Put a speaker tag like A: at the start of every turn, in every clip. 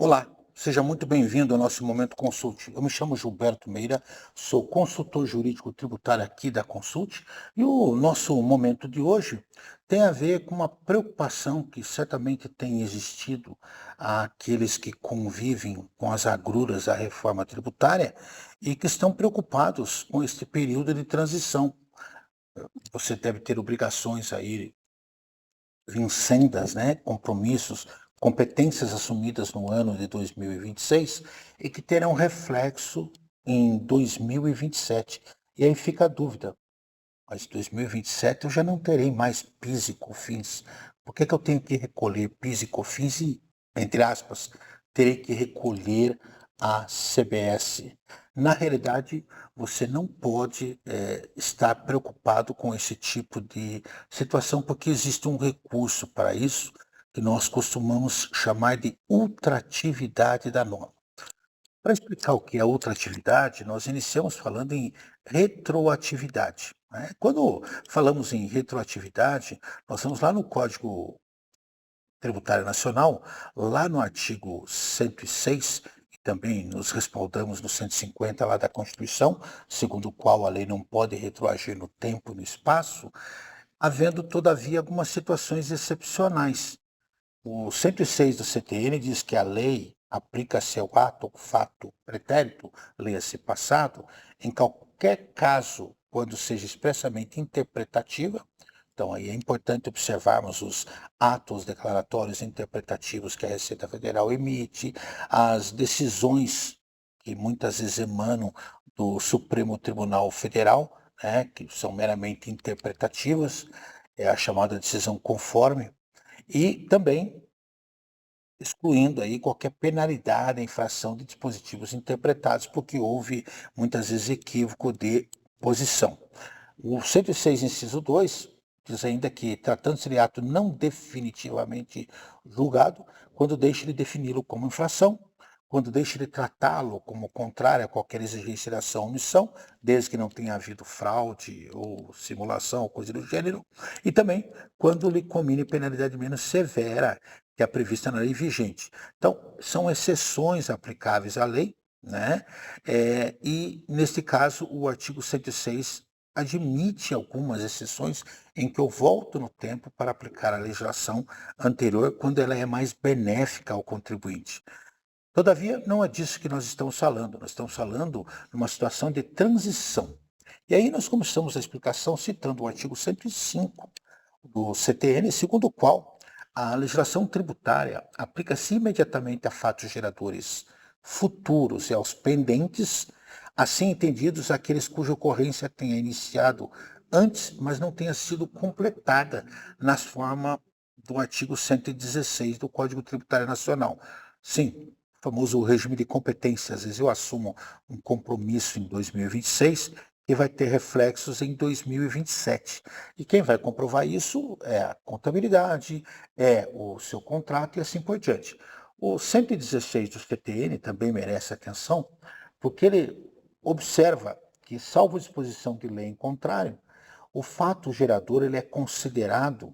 A: Olá, seja muito bem-vindo ao nosso Momento Consulte. Eu me chamo Gilberto Meira, sou consultor jurídico tributário aqui da Consult e o nosso momento de hoje tem a ver com uma preocupação que certamente tem existido àqueles que convivem com as agruras da reforma tributária e que estão preocupados com este período de transição. Você deve ter obrigações aí vincendas, né, compromissos, competências assumidas no ano de 2026 e que terão reflexo em 2027. E aí fica a dúvida, mas em 2027 eu já não terei mais PIS e COFINS. Por que que eu tenho que recolher PIS e COFINS e, entre aspas, terei que recolher a CBS? Na realidade, você não pode estar preocupado com esse tipo de situação, porque existe um recurso para isso, que nós costumamos chamar de ultratividade da norma. Para explicar o que é ultratividade, nós iniciamos falando em retroatividade, né? Quando falamos em retroatividade, nós vamos lá no Código Tributário Nacional, lá no artigo 106, e também nos respaldamos no 150 lá da Constituição, segundo o qual a lei não pode retroagir no tempo e no espaço, havendo, todavia, algumas situações excepcionais. O 106 do CTN diz que a lei aplica-se ao ato ou fato pretérito, leia-se passado, em qualquer caso, quando seja expressamente interpretativa. Então, aí é importante observarmos os atos declaratórios interpretativos que a Receita Federal emite, as decisões que muitas vezes emanam do Supremo Tribunal Federal, né, que são meramente interpretativas, é a chamada decisão conforme, e também excluindo aí qualquer penalidade, infração de dispositivos interpretados, porque houve muitas vezes equívoco de posição. O 106, inciso 2, diz ainda que, tratando-se de ato não definitivamente julgado, quando deixa de defini-lo como infração, quando deixa de tratá-lo como contrário a qualquer exigência de ação ou omissão, desde que não tenha havido fraude ou simulação ou coisa do gênero, e também quando lhe comine penalidade menos severa que a prevista na lei vigente. Então, são exceções aplicáveis à lei, né? E, neste caso, o artigo 106 admite algumas exceções em que eu volto no tempo para aplicar a legislação anterior quando ela é mais benéfica ao contribuinte. Todavia, não é disso que nós estamos falando de uma situação de transição. E aí nós começamos a explicação citando o artigo 105 do CTN, segundo o qual a legislação tributária aplica-se imediatamente a fatos geradores futuros e aos pendentes, assim entendidos aqueles cuja ocorrência tenha iniciado antes, mas não tenha sido completada nas formas do artigo 116 do Código Tributário Nacional. Sim, o famoso regime de competência. Às vezes eu assumo um compromisso em 2026 que vai ter reflexos em 2027. E quem vai comprovar isso é a contabilidade, é o seu contrato e assim por diante. O 116 do CTN também merece atenção, porque ele observa que, salvo disposição de lei em contrário, o fato gerador ele é considerado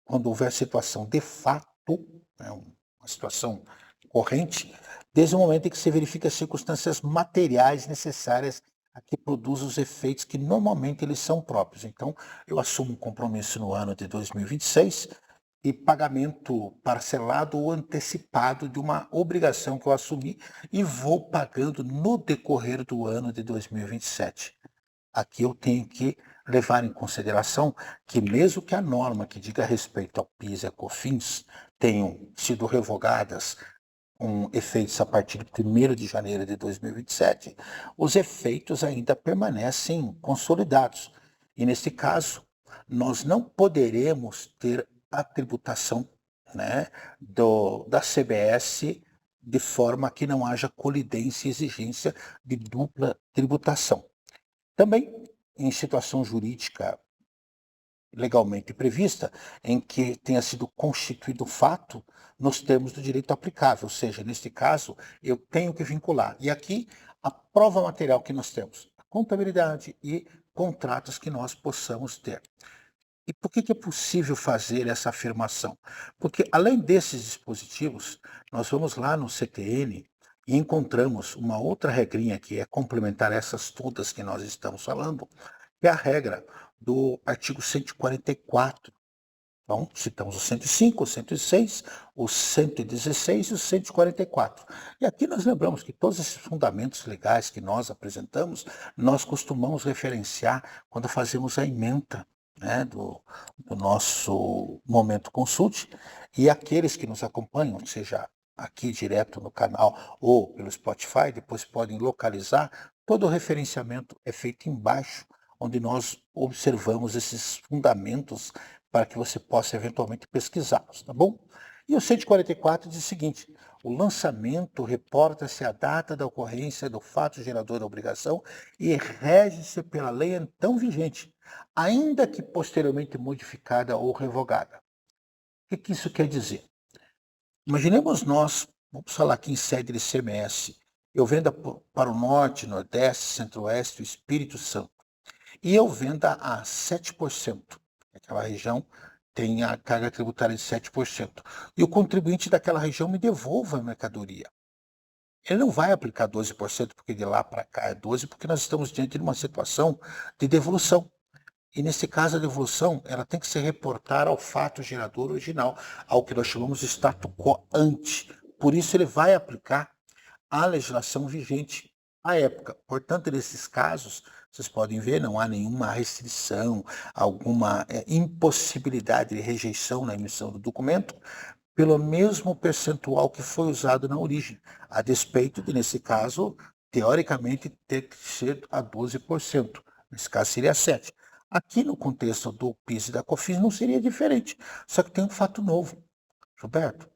A: quando houver situação de fato, né, uma situação corrente, desde o momento em que se verifica as circunstâncias materiais necessárias a que produzam os efeitos que normalmente eles são próprios. Então, eu assumo um compromisso no ano de 2026 e pagamento parcelado ou antecipado de uma obrigação que eu assumi e vou pagando no decorrer do ano de 2027. Aqui eu tenho que levar em consideração que, mesmo que a norma que diga respeito ao PIS e a COFINS tenham sido revogadas com efeitos a partir de 1º de janeiro de 2027, os efeitos ainda permanecem consolidados. E, nesse caso, nós não poderemos ter a tributação, né, da CBS de forma que não haja colidência e exigência de dupla tributação. Também, em situação jurídica legalmente prevista, em que tenha sido constituído fato nos termos do direito aplicável, ou seja, neste caso, eu tenho que vincular. E aqui, a prova material que nós temos, a contabilidade e contratos que nós possamos ter. E por que é possível fazer essa afirmação? Porque além desses dispositivos, nós vamos lá no CTN e encontramos uma outra regrinha que é complementar essas todas que nós estamos falando, que é a regra do artigo 144. Então, citamos o 105, o 106, o 116 e o 144. E aqui nós lembramos que todos esses fundamentos legais que nós apresentamos, nós costumamos referenciar quando fazemos a ementa, né, do nosso Momento Consulte, e aqueles que nos acompanham, seja aqui direto no canal ou pelo Spotify, depois podem localizar, todo o referenciamento é feito embaixo, onde nós observamos esses fundamentos para que você possa eventualmente pesquisá-los, tá bom? E o 144 diz o seguinte: o lançamento reporta-se a data da ocorrência do fato gerador da obrigação e rege-se pela lei então vigente, ainda que posteriormente modificada ou revogada. O que isso quer dizer? Imaginemos nós, vamos falar aqui em sede de CMS, eu venda para o Norte, Nordeste, Centro-Oeste, o Espírito Santo, e eu venda a 7%. Aquela região tem a carga tributária de 7%. E o contribuinte daquela região me devolva a mercadoria. Ele não vai aplicar 12%, porque de lá para cá é 12%, porque nós estamos diante de uma situação de devolução. E nesse caso, a devolução ela tem que se reportar ao fato gerador original, ao que nós chamamos de status quo ante. Por isso, ele vai aplicar a legislação vigente à época. Portanto, nesses casos, vocês podem ver, não há nenhuma restrição, alguma impossibilidade de rejeição na emissão do documento, pelo mesmo percentual que foi usado na origem, a despeito de, nesse caso, teoricamente, ter que ser a 12%. Nesse caso, seria 7%. Aqui no contexto do PIS e da COFINS não seria diferente, só que tem um fato novo. Roberto,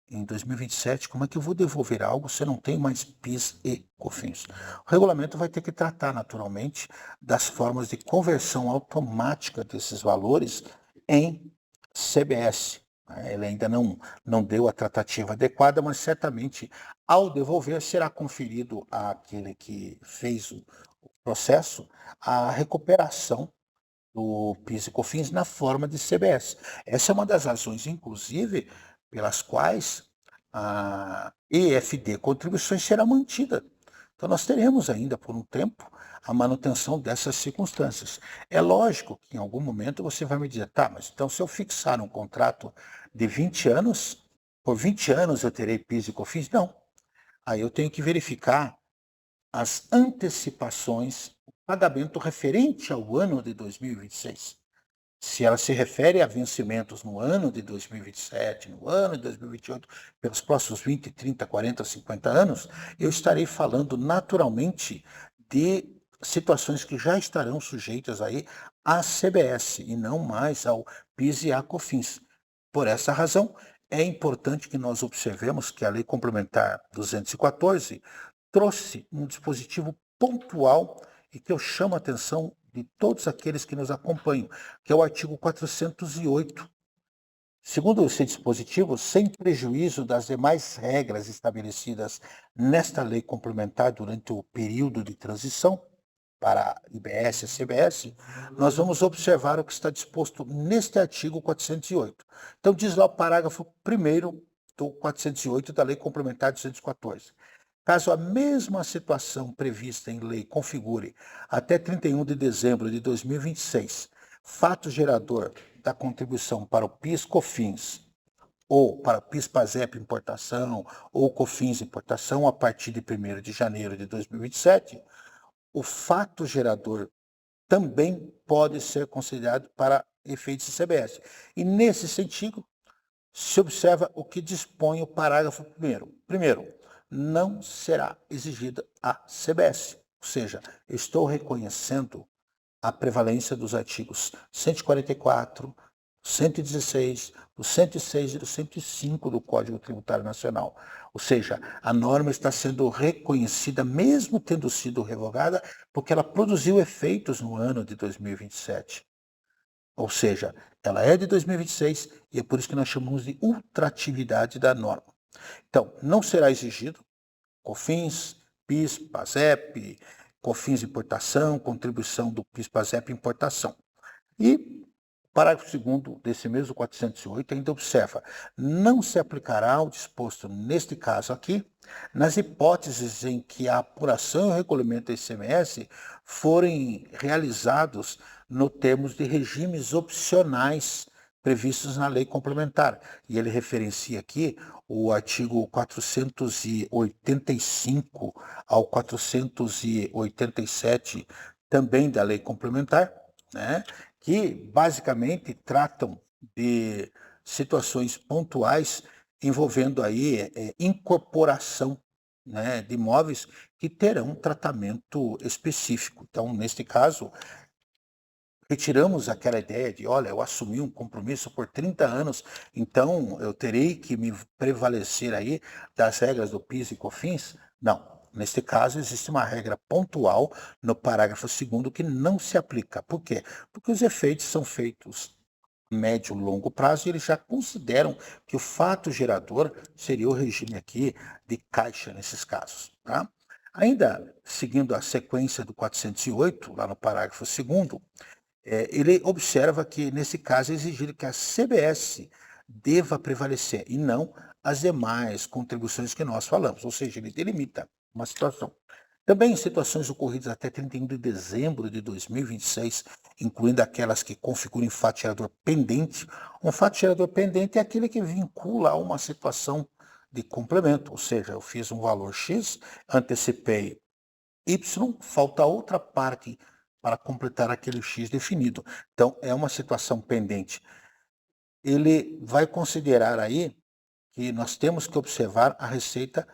A: em 2027, como é que eu vou devolver algo se eu não tenho mais PIS e COFINS? O regulamento vai ter que tratar, naturalmente, das formas de conversão automática desses valores em CBS. Ele ainda não deu a tratativa adequada, mas certamente, ao devolver, será conferido àquele que fez o processo a recuperação do PIS e COFINS na forma de CBS. Essa é uma das razões, inclusive, pelas quais a EFD Contribuições será mantida. Então, nós teremos ainda, por um tempo, a manutenção dessas circunstâncias. É lógico que em algum momento você vai me dizer, tá, mas então se eu fixar um contrato de 20 anos, por 20 anos eu terei PIS e COFINS? Não. Aí eu tenho que verificar as antecipações, o pagamento referente ao ano de 2026. Se ela se refere a vencimentos no ano de 2027, no ano de 2028, pelos próximos 20, 30, 40, 50 anos, eu estarei falando naturalmente de situações que já estarão sujeitas aí à CBS e não mais ao PIS e à COFINS. Por essa razão, é importante que nós observemos que a Lei Complementar 214 trouxe um dispositivo pontual e que eu chamo a atenção de todos aqueles que nos acompanham, que é o artigo 408. Segundo esse dispositivo, sem prejuízo das demais regras estabelecidas nesta lei complementar durante o período de transição para a IBS e a CBS, nós vamos observar o que está disposto neste artigo 408. Então, diz lá o parágrafo 1º do 408 da Lei Complementar 214. Caso a mesma situação prevista em lei configure até 31 de dezembro de 2026 fato gerador da contribuição para o PIS/COFINS ou para o PIS/PASEP importação ou COFINS importação a partir de 1º de janeiro de 2027, o fato gerador também pode ser considerado para efeitos de CBS. E nesse sentido, se observa o que dispõe o parágrafo 1º. Primeiro, não será exigida a CBS, ou seja, eu estou reconhecendo a prevalência dos artigos 144, 116, do 106 e do 105 do Código Tributário Nacional. Ou seja, a norma está sendo reconhecida, mesmo tendo sido revogada, porque ela produziu efeitos no ano de 2027. Ou seja, ela é de 2026 e é por isso que nós chamamos de ultratividade da norma. Então, não será exigido COFINS, PIS, PASEP, COFINS importação, contribuição do PIS, PASEP importação. E Parágrafo 2º desse mesmo 408 ainda observa: não se aplicará o disposto neste caso aqui, nas hipóteses em que a apuração e o recolhimento do ICMS forem realizados no termos de regimes opcionais previstos na lei complementar. E ele referencia aqui o artigo 485 ao 487 também da lei complementar, né, que basicamente tratam de situações pontuais envolvendo aí incorporação, né, de imóveis que terão um tratamento específico. Então, neste caso, retiramos aquela ideia de, olha, eu assumi um compromisso por 30 anos, então eu terei que me prevalecer aí das regras do PIS e COFINS. Não. Neste caso, existe uma regra pontual no parágrafo 2º que não se aplica. Por quê? Porque os efeitos são feitos a médio e longo prazo e eles já consideram que o fato gerador seria o regime aqui de caixa nesses casos. Tá? Ainda seguindo a sequência do 408, lá no parágrafo 2º, ele observa que, nesse caso, é exigido que a CBS deva prevalecer e não as demais contribuições que nós falamos, ou seja, ele delimita uma situação. Também em situações ocorridas até 31 de dezembro de 2026, incluindo aquelas que configurem fato gerador pendente. Um fato gerador pendente é aquele que vincula a uma situação de complemento, ou seja, eu fiz um valor X, antecipei Y, falta outra parte para completar aquele X definido. Então, é uma situação pendente. Ele vai considerar aí que nós temos que observar a receita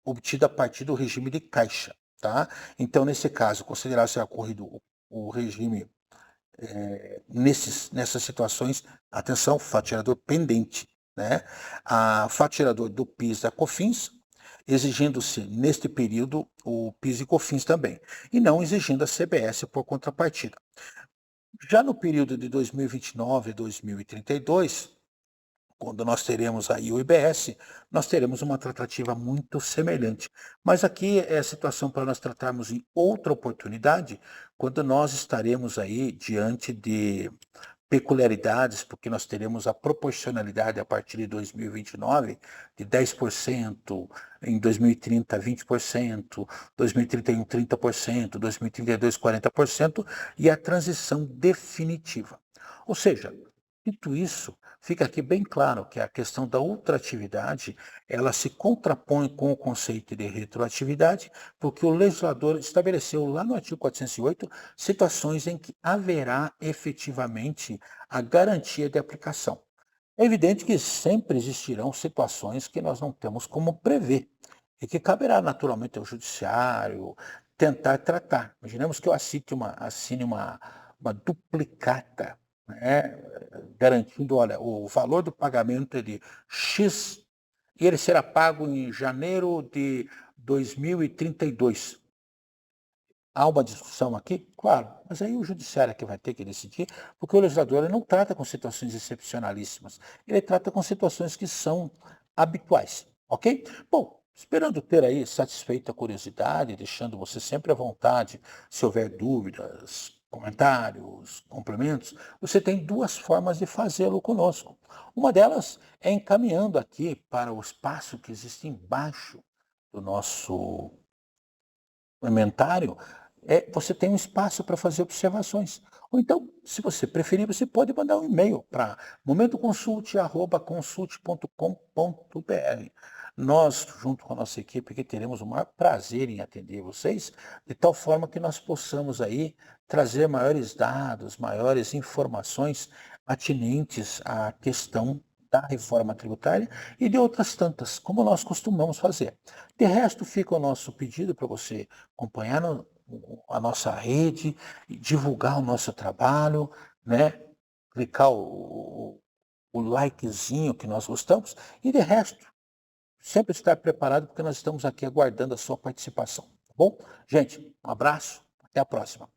A: obtida a partir do regime de caixa, tá? Então, nesse caso, considerar se ocorrido o regime nessas situações, atenção, fato gerador pendente, né? A fato gerador do PIS da COFINS, exigindo-se neste período o PIS e COFINS também, e não exigindo a CBS por contrapartida. Já no período de 2029 a 2032, quando nós teremos aí o IBS, nós teremos uma tratativa muito semelhante. Mas aqui é a situação para nós tratarmos em outra oportunidade, quando nós estaremos aí diante de peculiaridades, porque nós teremos a proporcionalidade a partir de 2029 de 10%, em 2030 20%, 2031 30%, 2032 40% e a transição definitiva. Ou seja, dito isso, fica aqui bem claro que a questão da ultratividade, ela se contrapõe com o conceito de retroatividade, porque o legislador estabeleceu lá no artigo 408 situações em que haverá efetivamente a garantia de aplicação. É evidente que sempre existirão situações que nós não temos como prever e que caberá naturalmente ao judiciário tentar tratar. Imaginemos que eu assine uma duplicata, né, garantindo, olha, o valor do pagamento é de X e ele será pago em janeiro de 2032. Há uma discussão aqui? Claro, mas aí o judiciário é que vai ter que decidir, porque o legislador ele não trata com situações excepcionalíssimas, ele trata com situações que são habituais, ok? Bom, esperando ter aí satisfeito a curiosidade, deixando você sempre à vontade, se houver dúvidas, comentários, complementos, você tem duas formas de fazê-lo conosco. Uma delas é encaminhando aqui para o espaço que existe embaixo do nosso comentário, você tem um espaço para fazer observações. Ou então, se você preferir, você pode mandar um e-mail para momentoconsulte@consulte.com.br. Nós, junto com a nossa equipe, que teremos o maior prazer em atender vocês, de tal forma que nós possamos aí trazer maiores dados, maiores informações atinentes à questão da reforma tributária e de outras tantas, como nós costumamos fazer. De resto, fica o nosso pedido para você acompanhar a nossa rede, divulgar o nosso trabalho, né? Clicar o likezinho que nós gostamos e de resto, sempre estar preparado porque nós estamos aqui aguardando a sua participação, tá bom? Gente, um abraço, até a próxima.